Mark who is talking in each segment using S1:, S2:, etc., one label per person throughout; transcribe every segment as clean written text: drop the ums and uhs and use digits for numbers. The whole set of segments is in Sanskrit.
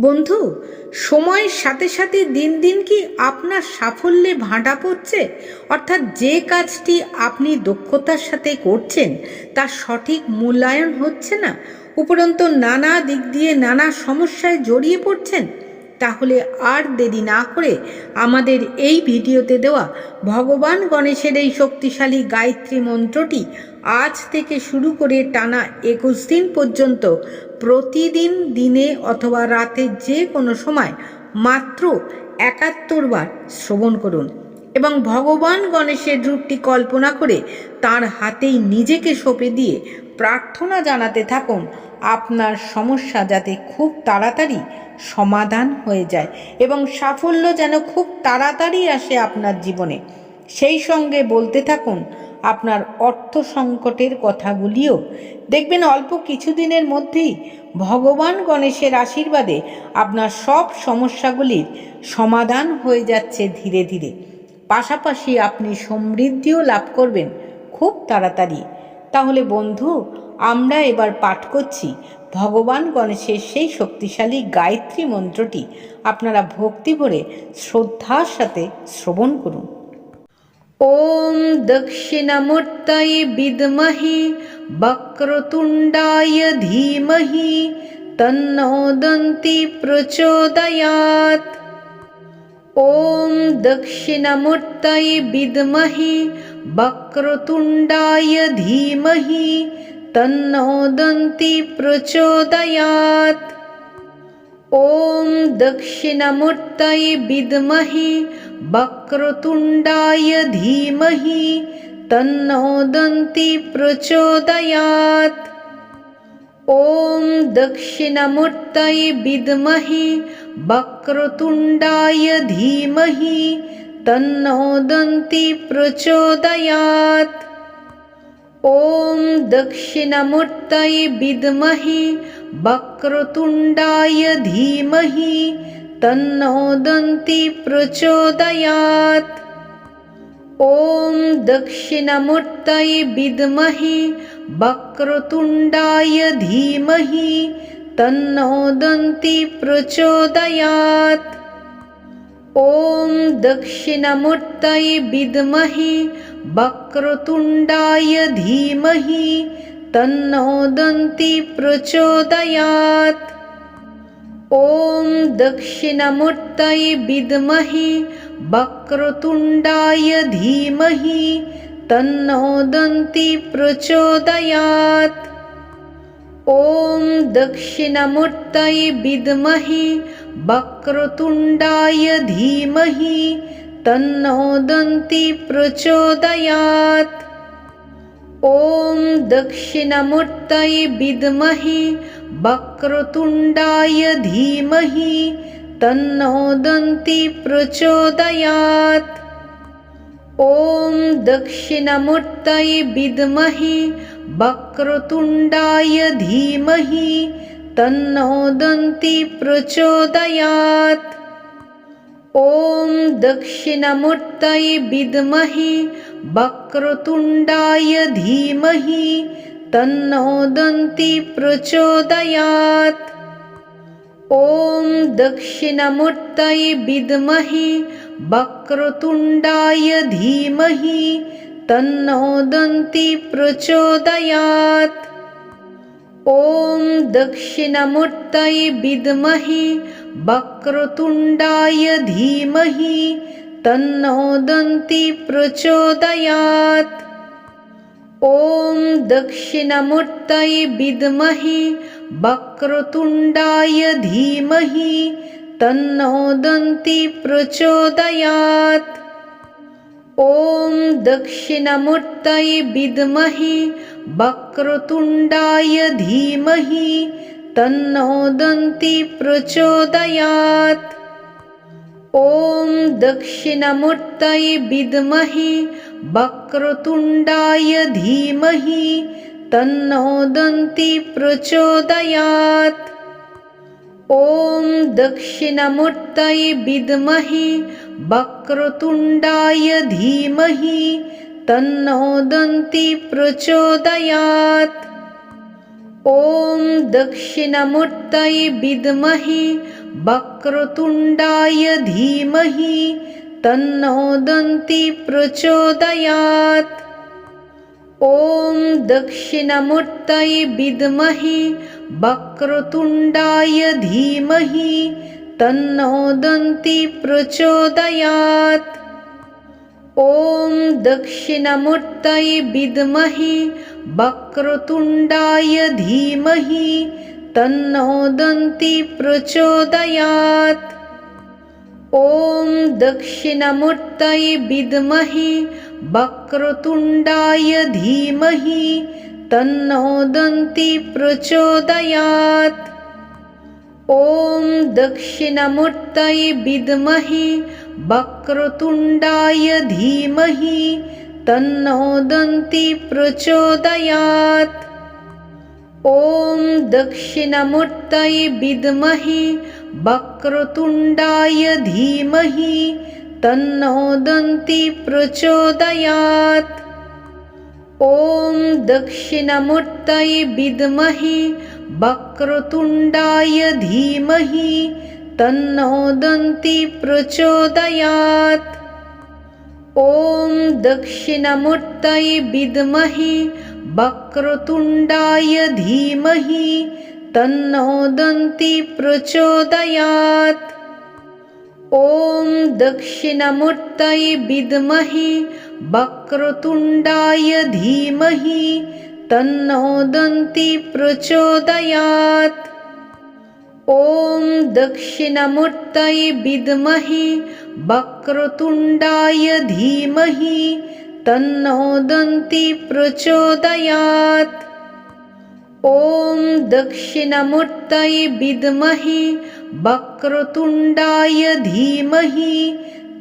S1: বন্ধু, সময়ের সাথে সাথে দিন দিন কি আপনার সাফল্যে ভাঁটা পড়ছে? অর্থাৎ যে কাজটি আপনি দক্ষতার সাথে করছেন তার সঠিক মূল্যায়ন হচ্ছে না, উপরন্তু নানা দিক দিয়ে নানা সমস্যায় জড়িয়ে পড়ছেন। তাহলে আর দেরি না করে আমাদের এই ভিডিওতে দেওয়া ভগবান গণেশের এই শক্তিশালী গায়ত্রী মন্ত্রটি আজ থেকে শুরু করে টানা 21 দিন পর্যন্ত প্রতিদিন দিনে অথবা রাতে যে কোনো সময় মাত্র 71 বার শ্রবণ করুন এবং ভগবান গণেশের রূপটি কল্পনা করে তার হাতেই নিজেকে সঁপে দিয়ে প্রার্থনা জানাতে থাকুন আপনার সমস্যা যাতে খুব তাড়াতাড়ি সমাধান হয়ে যায় এবং সাফল্য যেন খুব তাড়াতাড়ি আসে আপনার জীবনে। সেই সঙ্গে বলতে থাকুন আপনার অর্থ সংকটের কথাগুলিও। দেখবেন অল্প কিছুদিনের মধ্যেই ভগবান গণেশের আশীর্বাদে আপনার সব সমস্যাগুলির সমাধান হয়ে যাচ্ছে ধীরে ধীরে। পাশাপাশি আপনি সমৃদ্ধিও লাভ করবেন খুব তাড়াতাড়ি। তাহলে বন্ধু, আমরা এবার পাঠ করছি ভগবান গণেশের সেই শক্তিশালী গায়ত্রী মন্ত্রটি। আপনারা ভক্তি ভরে শ্রদ্ধার সাথে শ্রবণ করুন। ওম দক্ষিণামূর্তয়ে বিদ্মহে বক্রতুণ্ডায় ধীমহি তন্নো দন্তি প্রচোদয়াৎ। ওম দক্ষিণামূর্তয়ে বিদ্মহে বক্রতুণ্ডায় ধীমহি তন্নো দন্তি প্রচোদয়াৎ। ওম দক্ষিণামূর্তয়ে বিদ্মহে বক্রতুণ্ডায় ধীমহি তন্নো দন্তি প্রচোদয়াৎ। ওম দক্ষিণামূর্তয়ে বিদ্মহে বক্রতুণ্ডায় ধীমহি তন্নো দন্তি প্রচোদয়াৎ। ওম দক্ষিণামূর্তয়ে বিদ্মহে বক্রতুণ্ডায় ধীমহি তন্নো দন্তি প্রচোদয়াৎ। ওম দক্ষিণামূর্তয়ে বিদ্মহে বক্রতুণ্ডায় ধীমহি তন্নো দন্তি প্রচোদয়াৎ। ওম দক্ষিণামূর্তয়ে বিদ্মহে বক্রতুণ্ডায় ধীমহি তন্নো দন্তি প্রচোদয়াৎ। ওম দক্ষিণামূর্তয়ে বিদ্মহে বক্রতুণ্ডায় ধীমহি তন্নো দন্তি প্রচোদয়াৎ। ওম দক্ষিণামূর্তয়ে বিদ্মহে বক্রতুণ্ডায় ধীমহি তন্নো দন্তি প্রচোদয়াৎ। ওম দক্ষিণামূর্তয়ে বিদ্মহে বক্রতুণ্ডায় ধীমহি তন্নো দন্তি প্রচোদয়াৎ। ওম দক্ষিণামূর্তয়ে বিদ্মহে বক্রতুণ্ডায় ধীমহি তন্নো দন্তি প্রচোদয়াৎ। ওম দক্ষিণামূর্তয়ে বিদ্মহে বক্রতুণ্ডায় ধীমহি তন্নো দন্তি প্রচোদয়াৎ। ওম দক্ষিণামূর্তয়ে বিদ্মহে বক্রতুণ্ডায় ধীমহি তন্নো দন্তি প্রচোদয়াৎ। ওম দক্ষিণামূর্তয়ে বিদ্মহে বক্রতুণ্ডায় ধীমহি তন্নো দন্তি প্রচোদয়াৎ। ওম দক্ষিণামূর্তয়ে বিদ্মহে বক্রতুণ্ডায় ধীমহি তন্নো দন্তি প্রচোদয়াৎ। ওম দক্ষিণামূর্তয়ে বিদ্মহে বক্রতুণ্ডায় ধীমহি তন্নো দন্তি প্রচোদয়াৎ। ওম দক্ষিণামূর্তয়ে বিদ্মহে বক্রতুণ্ডায় ধীমহি তন্নো দন্তি প্রচোদয়াৎ। ওম দক্ষিণামূর্তয়ে বিদ্মহে বক্রতুণ্ডায় ধীমহি তন্নো দন্তি প্রচোদয়াৎ। ওম দক্ষিণামূর্তয়ে বিদ্মহে वक्रतुण्डाय धीमहि तन्नो दन्ती प्रचोदयात्। ॐ दक्षिणमूर्तये विद्महे वक्रतुण्डाय धीमहि तन्नो दन्ती प्रचोदयात्। ॐ दक्षिणमूर्तये विद्महे वक्रतुण्डाय धीमहि तन्नो दन्ती प्रचोदयात्। ॐ दक्षिणमूर्तये विद्महे वक्रतुण्डाय धीमहि तन्नो दन्ती प्रचोदयात्। ॐ दक्षिणमूर्तये विद्महे वक्रतुण्डाय धीमहि तन्नो दन्ती प्रचोदयात्। ॐ दक्षिणमूर्तये विद्महे वक्रतुण्डाय धीमहि तन्नो दन्ती प्रचोदयात्। ॐ दक्षिणमूर्तये विद्महे वक्रतुण्डाय धीमहि तन्नो दन्ती प्रचोदयात्। ॐ दक्षिणमूर्तये विद्महे वक्रतुण्डाय धीमहि तन्नो दन्ती प्रचोदयात्। ॐ दक्षिणमूर्तये विद्महे वक्रतुण्डाय धीमहि तन्नो दन्ती प्रचोदयात्। ॐ दक्षिणमूर्तये विद्महे वक्रतुण्डाय धीमहि तन्नो दन्ती प्रचोदयात्। ॐ दक्षिणमूर्तये विद्महे वक्रतुण्डाय धीमहि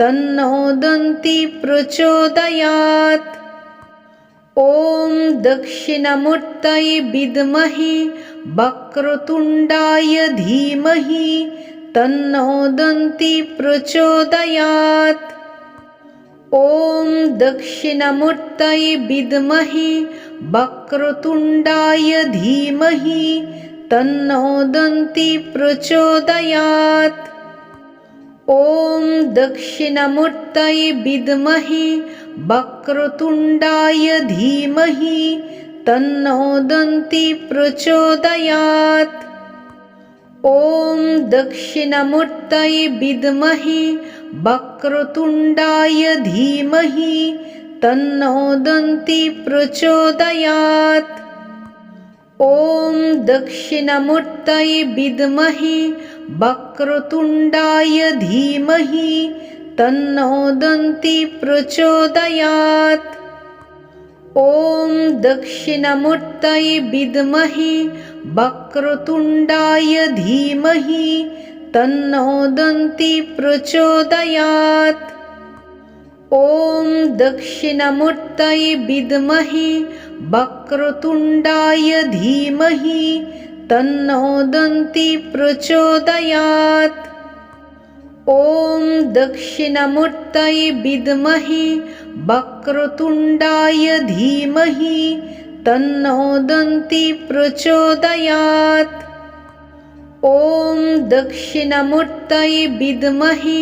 S1: तन्नो दन्ती प्रचोदयात्। ॐ दक्षिणमूर्तये विद्महे वक्रतुण्डाय धीमहि तन्नो दन्ती प्रचोदयात्। ॐ दक्षिणमूर्तये विद्महे वक्रतुण्डाय धीमहि तन्नो दन्ती प्रचोदयात्। ॐ दक्षिणमूर्तये विद्महे वक्रतुण्डाय धीमहि तन्नो दन्ती प्रचोदयात्। ॐ दक्षिणमूर्तये विद्महे वक्रतुण्डाय धीमहि तन्नो दन्ती प्रचोदयात्। ॐ दक्षिणमूर्तये विद्महे वक्रतुण्डाय धीमहि तन्नो दन्ती प्रचोदयात्। ॐ दक्षिणमूर्तये विद्महे वक्रतुण्डाय धीमहि तन्नो दन्ती प्रचोदयात्। ॐ दक्षिणमूर्तये विद्महे वक्रतुण्डाय धीमहि तन्नो दन्ती प्रचोदयात्। ॐ दक्षिणमूर्तये विद्महे वक्रतुण्डाय धीमहि तन्नो दन्ती प्रचोदयात्। ॐ दक्षिणमूर्तये विद्महे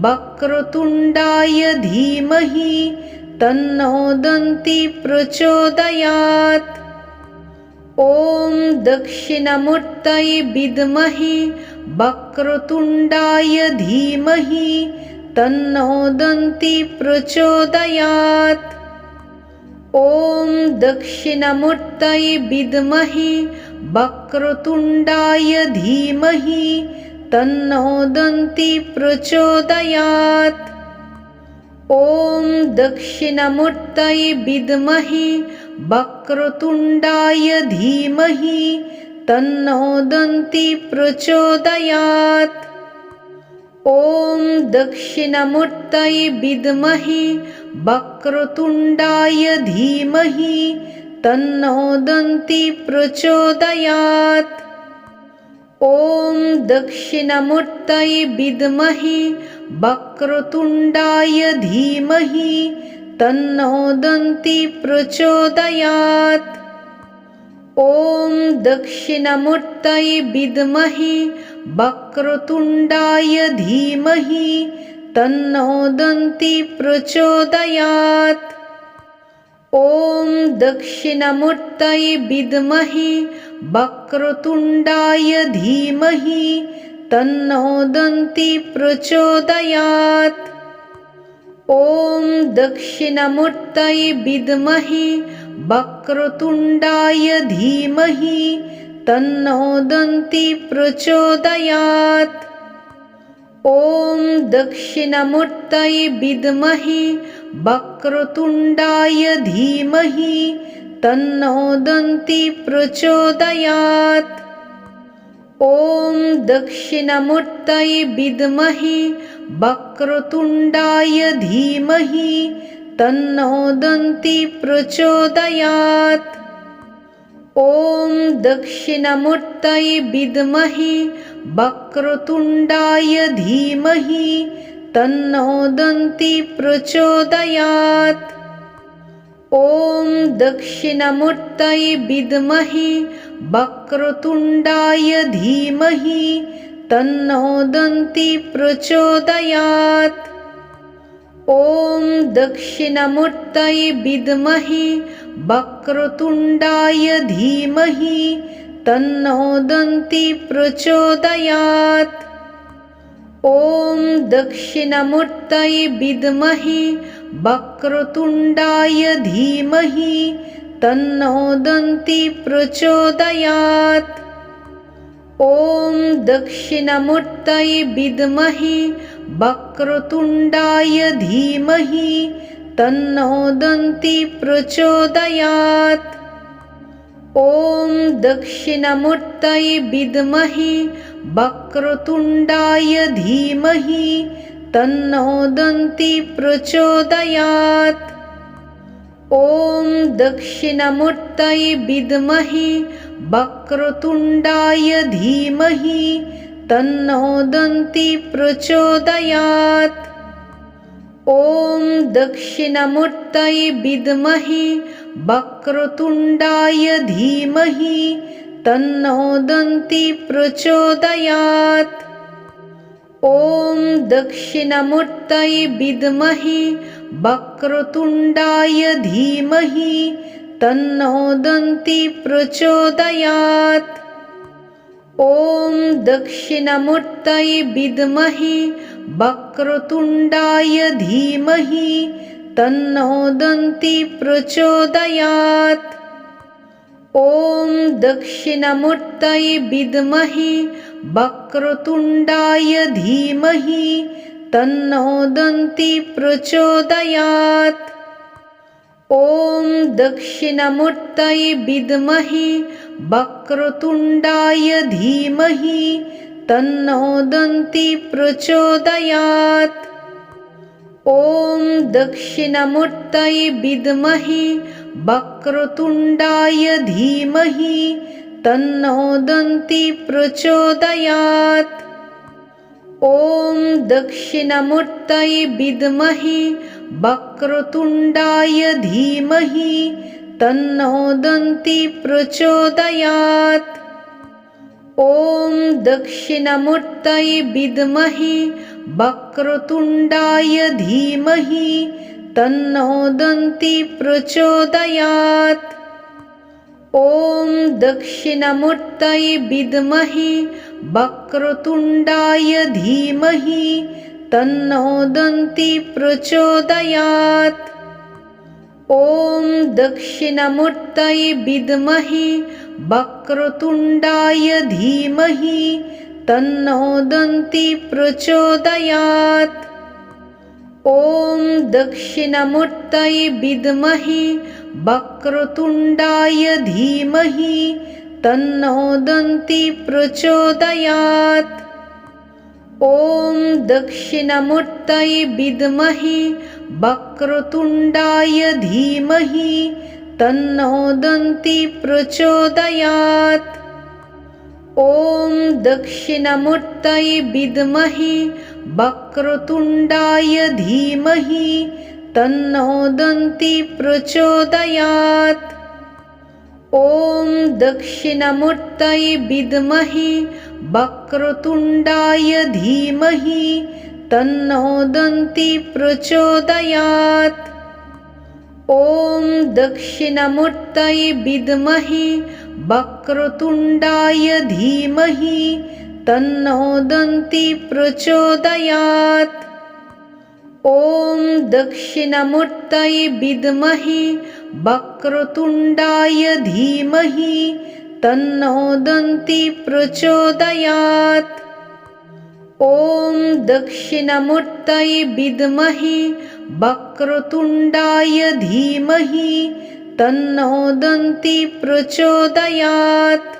S1: वक्रतुण्डाय धीमहि तन्नो दन्ती प्रचोदयात्। ॐ दक्षिणमूर्तये विद्महे वक्रतुण्डाय धीमहि तन्नो दन्ती प्रचोदयात्। ॐ दक्षिणमूर्तये विद्महे वक्रतुण्डाय धीमहि तन्नो दन्ती प्रचोदयात्। ॐ दक्षिणमूर्तये विद्महे वक्रतुण्डाय धीमहि तन्नो दन्ती प्रचोदयात्। ॐ दक्षिणमूर्तये विद्महे वक्रतुण्डाय धीमहि तन्नो दन्ती प्रचोदयात्। ॐ दक्षिणमूर्तये विद्महे वक्रतुण्डाय धीमहि तन्नो दन्ती प्रचोदयात्। ॐ दक्षिणमूर्तये विद्महे वक्रतुण्डाय धीमहि तन्नो दन्ती प्रचोदयात्। ॐ दक्षिणमूर्तये विद्महे वक्रतुण्डाय धीमहि तन्नो दन्ती प्रचोदयात्। ॐ दक्षिणमूर्तये विद्महे वक्रतुण्डाय धीमहि तन्नो दन्ती प्रचोदयात्। ॐ दक्षिणमूर्तये विद्महे वक्रतुण्डाय धीमहि तन्नो दन्ती प्रचोदयात्। ॐ दक्षिणमूर्तये विद्महे वक्रतुण्डाय धीमहि तन्नो दन्ती प्रचोदयात्। ॐ दक्षिणमूर्तये विद्महे वक्रतुण्डाय धीमहि तन्नो दन्ती प्रचोदयात्। ॐ दक्षिणमूर्तये विद्महे वक्रतुण्डाय धीमहि तन्नो दन्ती प्रचोदयात्। ॐ दक्षिणमूर्तये विद्महे वक्रतुण्डाय धीमहि तन्नो दन्ती प्रचोदयात्। ॐ दक्षिणमूर्तये विद्महे वक्रतुण्डाय धीमहि तन्नो दन्ती प्रचोदयात्। ॐ दक्षिणमूर्तये विद्महे वक्रतुण्डाय धीमहि तन्नो दन्ती प्रचोदयात्। ॐ दक्षिणमूर्तये विद्महे वक्रतुण्डाय धीमहि तन्नो दन्ती प्रचोदयात्। ॐ दक्षिणमूर्तये विद्महे वक्रतुण्डाय धीमहि तन्नो दन्ती प्रचोदयात्। ॐ दक्षिणमूर्तये विद्महे वक्रतुण्डाय धीमहि तन्नो दन्ती प्रचोदयात्। ॐ दक्षिणमूर्तये विद्महे वक्रतुण्डाय धीमहि तन्नो दन्ती प्रचोदयात्। ॐ दक्षिणमूर्तये विद्महे वक्रतुण्डाय धीमहि तन्नो दन्ती प्रचोदयात्। ॐ दक्षिणमूर्तये विद्महे वक्रतुण्डाय धीमहि तन्नो दन्ती प्रचोदयात्। ॐ दक्षिणमूर्तये विद्महे वक्रतुण्डाय धीमहि तन्नो दन्ती प्रचोदयात्। ॐ दक्षिणमूर्तये विद्महे वक्रतुण्डाय धीमहि तन्नो दन्ती प्रचोदयात्। ॐ दक्षिणमूर्तये विद्महे वक्रतुण्डाय धीमहि तन्नो दन्ती प्रचोदयात्। ॐ दक्षिणमूर्तये विद्महे वक्रतुण्डाय धीमहि तन्नो दन्ती प्रचोदयात्। ॐ दक्षिणमूर्तये विद्महे वक्रतुण्डाय धीमहि तन्नो दन्ती प्रचोदयात्। ॐ दक्षिणमूर्तये विद्महे वक्रतुण्डाय धीमहि तन्नो दन्ती प्रचोदयात्। ॐ दक्षिणमूर्तये विद्महे वक्रतुण्डाय धीमहि तन्नो दन्ती प्रचोदयात्। ॐ दक्षिणमूर्तये विद्महे वक्रतुण्डाय धीमहि तन्नो दन्ती प्रचोदयात्। ॐ दक्षिणमूर्तये विद्महे वक्रतुण्डाय धीमहि तन्नो दन्ती प्रचोदयात्। ॐ दक्षिणमूर्तये विद्महे वक्रतुण्डाय धीमहि तन्नो दन्ती प्रचोदयात्। ॐ दक्षिणमूर्तये विद्महे वक्रतुण्डाय धीमहि तन्नो दन्ती प्रचोदयात्। ॐ दक्षिणमूर्तये विद्महे वक्रतुण्डाय धीमहि तन्नो दन्ती प्रचोदयात्। ॐ दक्षिणमूर्तये विद्महे वक्रतुण्डाय धीमहि तन्नो दन्ती प्रचोदयात्।